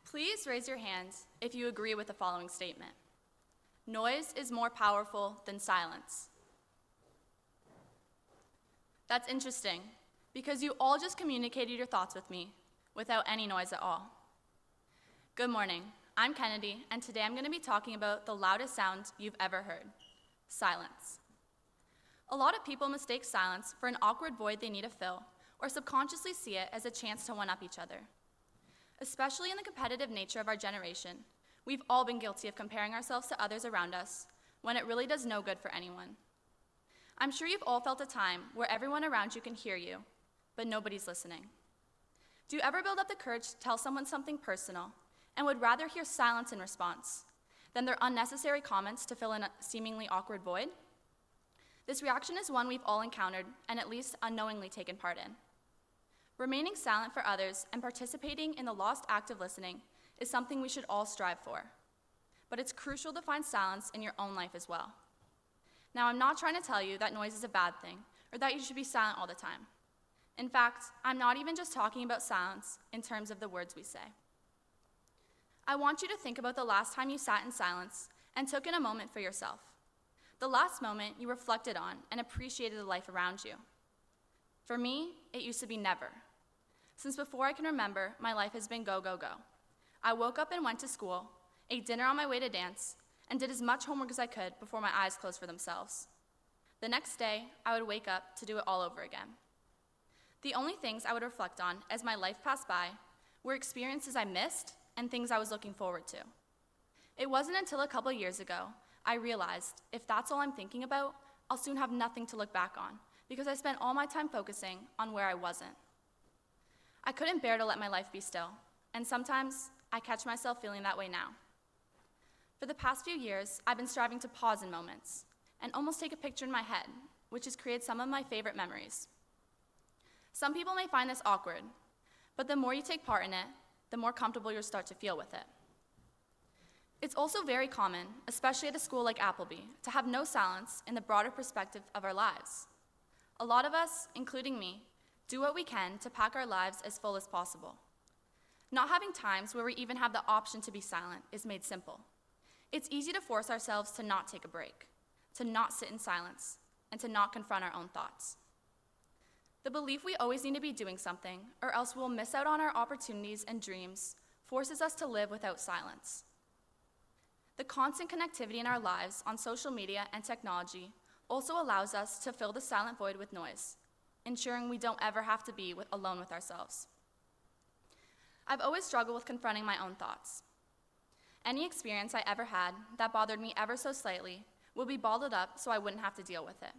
Please raise your hand if you agree with the following statement. Noise is more powerful than silence. That's interesting, because you all just communicated your thoughts with me without any noise at all. Good morning, I'm Kennedy, and today I'm going to be talking about the loudest sound you've ever heard, silence. A lot of people mistake silence for an awkward void they need to fill, or subconsciously see it as a chance to one-up each other. Especially in the competitive nature of our generation, we've all been guilty of comparing ourselves to others around us when it really does no good for anyone. I'm sure you've all felt a time where everyone around you can hear you, but nobody's listening. Do you ever build up the courage to tell someone something personal and would rather hear silence in response than their unnecessary comments to fill in a seemingly awkward void? This reaction is one we've all encountered and at least unknowingly taken part in. Remaining silent for others and participating in the lost act of listening is something we should all strive for. But it's crucial to find silence in your own life as well. Now, I'm not trying to tell you that noise is a bad thing or that you should be silent all the time. In fact, I'm not even just talking about silence in terms of the words we say. I want you to think about the last time you sat in silence and took in a moment for yourself. The last moment you reflected on and appreciated the life around you. For me, it used to be never. Since before I can remember, my life has been go, go, go. I woke up and went to school, ate dinner on my way to dance, and did as much homework as I could before my eyes closed for themselves. The next day, I would wake up to do it all over again. The only things I would reflect on as my life passed by were experiences I missed and things I was looking forward to. It wasn't until a couple years ago I realized if that's all I'm thinking about, I'll soon have nothing to look back on because I spent all my time focusing on where I wasn't. I couldn't bear to let my life be still, and sometimes I catch myself feeling that way now. For the past few years, I've been striving to pause in moments and almost take a picture in my head, which has created some of my favorite memories. Some people may find this awkward, but the more you take part in it, the more comfortable you'll start to feel with it. It's also very common, especially at a school like Appleby, to have no silence in the broader perspective of our lives. A lot of us, including me, do what we can to pack our lives as full as possible. Not having times where we even have the option to be silent is made simple. It's easy to force ourselves to not take a break, to not sit in silence, and to not confront our own thoughts. The belief we always need to be doing something, or else we'll miss out on our opportunities and dreams, forces us to live without silence. The constant connectivity in our lives on social media and technology also allows us to fill the silent void with noise, ensuring we don't ever have to be alone with ourselves. I've always struggled with confronting my own thoughts. Any experience I ever had that bothered me ever so slightly would be bottled up so I wouldn't have to deal with it.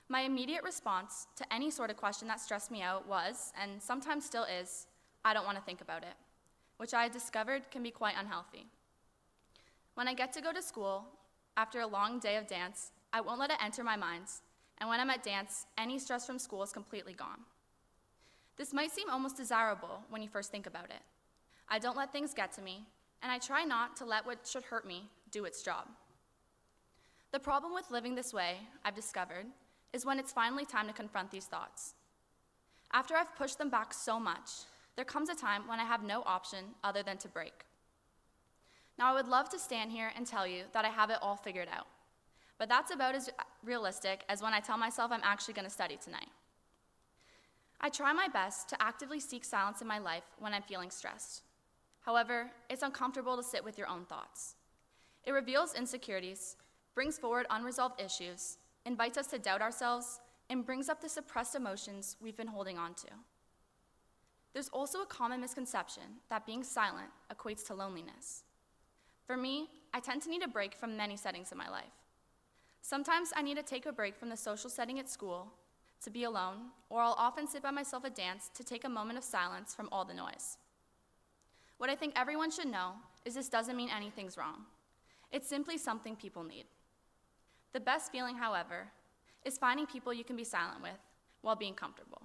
My immediate response to any sort of question that stressed me out was, and sometimes still is, I don't want to think about it, which I discovered can be quite unhealthy. When I get to go to school, after a long day of dance, I won't let it enter my mind, and when I'm at dance, any stress from school is completely gone. This might seem almost desirable when you first think about it. I don't let things get to me, and I try not to let what should hurt me do its job. The problem with living this way, I've discovered, is when it's finally time to confront these thoughts. After I've pushed them back so much, there comes a time when I have no option other than to break. Now, I would love to stand here and tell you that I have it all figured out, but that's about as realistic as when I tell myself I'm actually going to study tonight. I try my best to actively seek silence in my life when I'm feeling stressed. However, it's uncomfortable to sit with your own thoughts. It reveals insecurities, brings forward unresolved issues, invites us to doubt ourselves, and brings up the suppressed emotions we've been holding on to. There's also a common misconception that being silent equates to loneliness. For me, I tend to need a break from many settings in my life. Sometimes I need to take a break from the social setting at school to be alone, or I'll often sit by myself at dance to take a moment of silence from all the noise. What I think everyone should know is this doesn't mean anything's wrong. It's simply something people need. The best feeling, however, is finding people you can be silent with while being comfortable.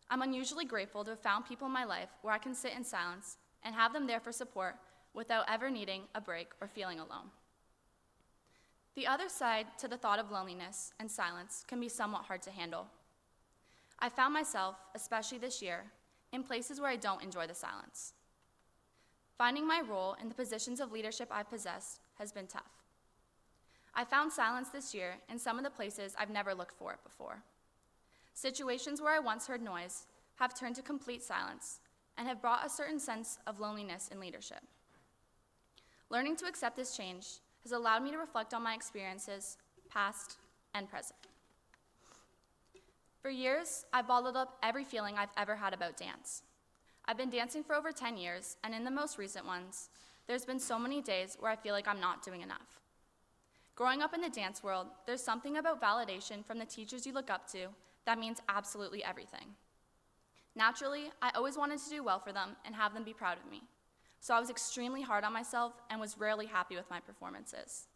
I'm unusually grateful to have found people in my life where I can sit in silence and have them there for support without ever needing a break or feeling alone. The other side to the thought of loneliness and silence can be somewhat hard to handle. I found myself, especially this year, in places where I don't enjoy the silence. Finding my role in the positions of leadership I've possessed has been tough. I found silence this year in some of the places I've never looked for it before. Situations where I once heard noise have turned to complete silence and have brought a certain sense of loneliness in leadership. Learning to accept this change has allowed me to reflect on my experiences, past and present. For years, I've bottled up every feeling I've ever had about dance. I've been dancing for over 10 years, and in the most recent ones, there's been so many days where I feel like I'm not doing enough. Growing up in the dance world, there's something about validation from the teachers you look up to that means absolutely everything. Naturally, I always wanted to do well for them and have them be proud of me, so I was extremely hard on myself and was rarely happy with my performances.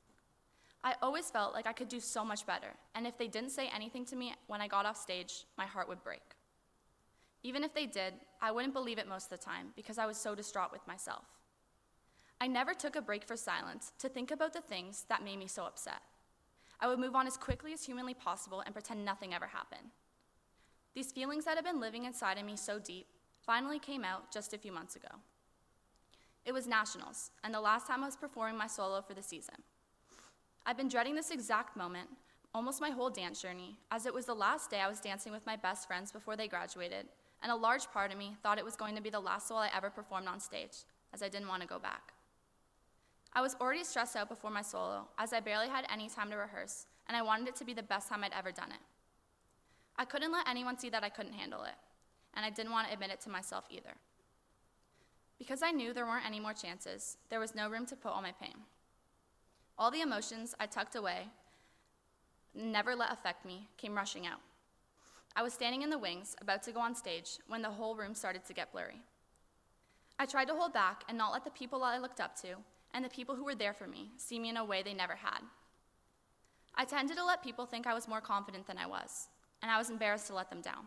I always felt like I could do so much better, and if they didn't say anything to me when I got off stage, my heart would break. Even if they did, I wouldn't believe it most of the time because I was so distraught with myself. I never took a break for silence to think about the things that made me so upset. I would move on as quickly as humanly possible and pretend nothing ever happened. These feelings that had been living inside of me so deep finally came out just a few months ago. It was nationals, and the last time I was performing my solo for the season. I've been dreading this exact moment almost my whole dance journey, as it was the last day I was dancing with my best friends before they graduated, and a large part of me thought it was going to be the last solo I ever performed on stage, as I didn't want to go back. I was already stressed out before my solo, as I barely had any time to rehearse, and I wanted it to be the best time I'd ever done it. I couldn't let anyone see that I couldn't handle it, and I didn't want to admit it to myself either. Because I knew there weren't any more chances, there was no room to put all my pain. All the emotions I tucked away, never let affect me, came rushing out. I was standing in the wings, about to go on stage, when the whole room started to get blurry. I tried to hold back and not let the people I looked up to, and the people who were there for me, see me in a way they never had. I tended to let people think I was more confident than I was, and I was embarrassed to let them down.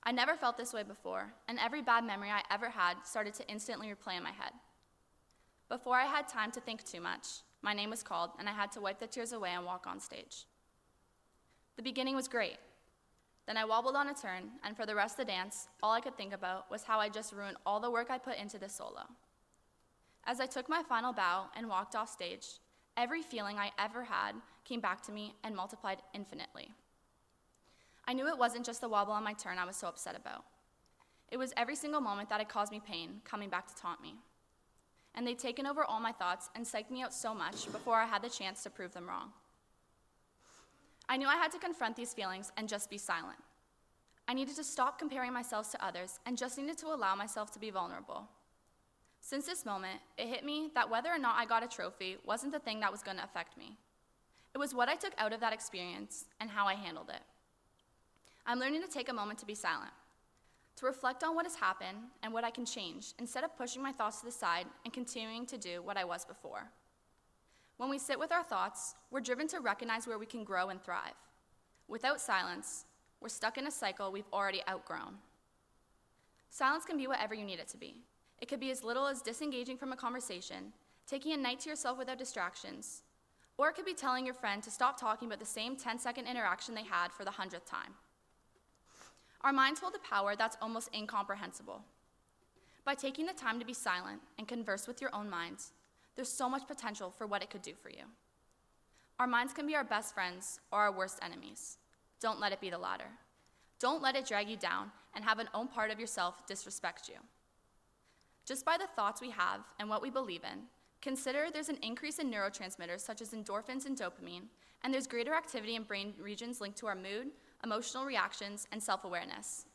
I never felt this way before, and every bad memory I ever had started to instantly replay in my head. Before I had time to think too much, my name was called, and I had to wipe the tears away and walk on stage. The beginning was great. Then I wobbled on a turn, and for the rest of the dance, all I could think about was how I just ruined all the work I put into this solo. As I took my final bow and walked off stage, every feeling I ever had came back to me and multiplied infinitely. I knew it wasn't just the wobble on my turn I was so upset about. It was every single moment that had caused me pain coming back to taunt me. And they'd taken over all my thoughts and psyched me out so much before I had the chance to prove them wrong. I knew I had to confront these feelings and just be silent. I needed to stop comparing myself to others and just needed to allow myself to be vulnerable. Since this moment, it hit me that whether or not I got a trophy wasn't the thing that was going to affect me. It was what I took out of that experience and how I handled it. I'm learning to take a moment to be silent, to reflect on what has happened and what I can change, instead of pushing my thoughts to the side and continuing to do what I was before. When we sit with our thoughts, we're driven to recognize where we can grow and thrive. Without silence, we're stuck in a cycle we've already outgrown. Silence can be whatever you need it to be. It could be as little as disengaging from a conversation, taking a night to yourself without distractions, or it could be telling your friend to stop talking about the same 10-second interaction they had for the 100th time. Our minds hold a power that's almost incomprehensible. By taking the time to be silent and converse with your own minds, there's so much potential for what it could do for you. Our minds can be our best friends or our worst enemies. Don't let it be the latter. Don't let it drag you down and have an own part of yourself disrespect you. Just by the thoughts we have and what we believe in, consider there's an increase in neurotransmitters such as endorphins and dopamine, and there's greater activity in brain regions linked to our mood, emotional reactions, and self-awareness.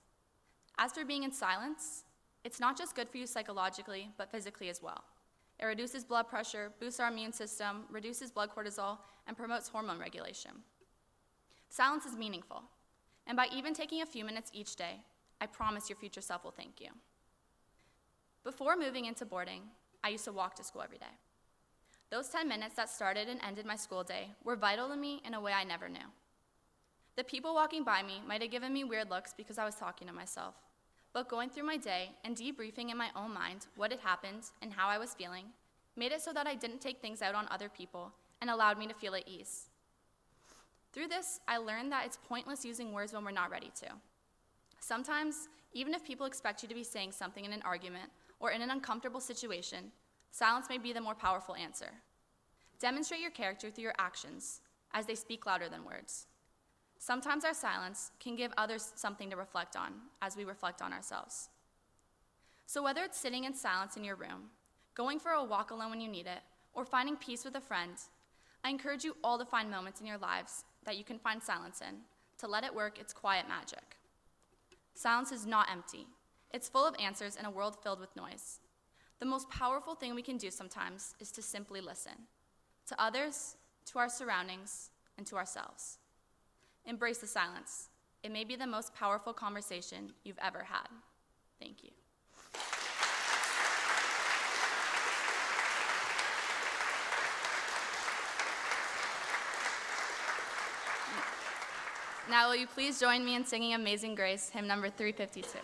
As for being in silence, it's not just good for you psychologically, but physically as well. It reduces blood pressure, boosts our immune system, reduces blood cortisol, and promotes hormone regulation. Silence is meaningful, and by even taking a few minutes each day, I promise your future self will thank you. Before moving into boarding, I used to walk to school every day. Those 10 minutes that started and ended my school day were vital to me in a way I never knew. The people walking by me might have given me weird looks because I was talking to myself, but going through my day and debriefing in my own mind what had happened and how I was feeling made it so that I didn't take things out on other people and allowed me to feel at ease. Through this, I learned that it's pointless using words when we're not ready to. Sometimes, even if people expect you to be saying something in an argument or in an uncomfortable situation, silence may be the more powerful answer. Demonstrate your character through your actions, as they speak louder than words. Sometimes our silence can give others something to reflect on as we reflect on ourselves. So whether it's sitting in silence in your room, going for a walk alone when you need it, or finding peace with a friend, I encourage you all to find moments in your lives that you can find silence in, to let it work its quiet magic. Silence is not empty. It's full of answers in a world filled with noise. The most powerful thing we can do sometimes is to simply listen, to others, to our surroundings, and to ourselves. Embrace the silence. It may be the most powerful conversation you've ever had. Thank you. Now will you please join me in singing Amazing Grace, hymn number 352.